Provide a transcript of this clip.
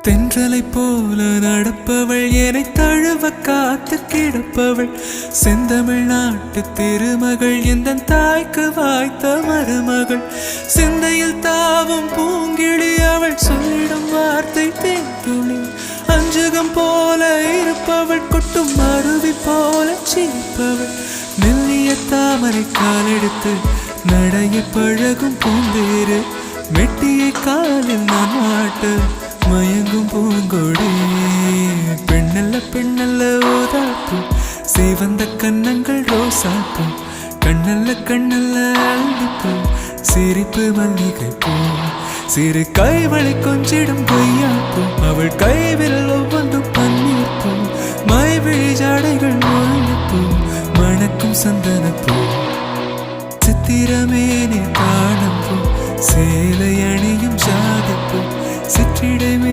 தென்றலை போல நடப்பவள் என்னை தழுவ காத்து கிடப்பவள் செந்தமிழ் நாட்டு திருமகள் எந்த தாய்க்கு வாய்த்த மருமகள் சிந்தையில் தாவும் பூங்கிழி அவள் சொல்லிடும் வார்த்தை தேன்துளி அஞ்சுகம் போல இருப்பவள் கொட்டும் அருவி போல சிரிப்பவள் மெல்லிய தாமரை காலெடுத்து நடைய பழகும் பூந்தேறு மெட்டியை காலில் நான் மாட்டு மயங்கும் பூங்கொடி பெண்ணல்ல பெண்ணல்ல ஓதாப்பு சிவந்த கன்னங்கள் ரோசாப்பு கண்ணல்ல கண்ணல்ல அள்ளிப்பு சிரிப்பு மல்லிகை பூ சிறு கைவளை கொஞ்சிடும் கொய்யாப்பு அவள் கைவில் ஒவ்வொன்றும் பன்னீர் பூ மைவிழி ஜாடைகள் முள்ளிப்பூ மணக்கும் சந்தனப்பூ சித்திரமேனே காணப்பூ சேலை அணியும் ஜாதிப்பூ சிற்றிடமே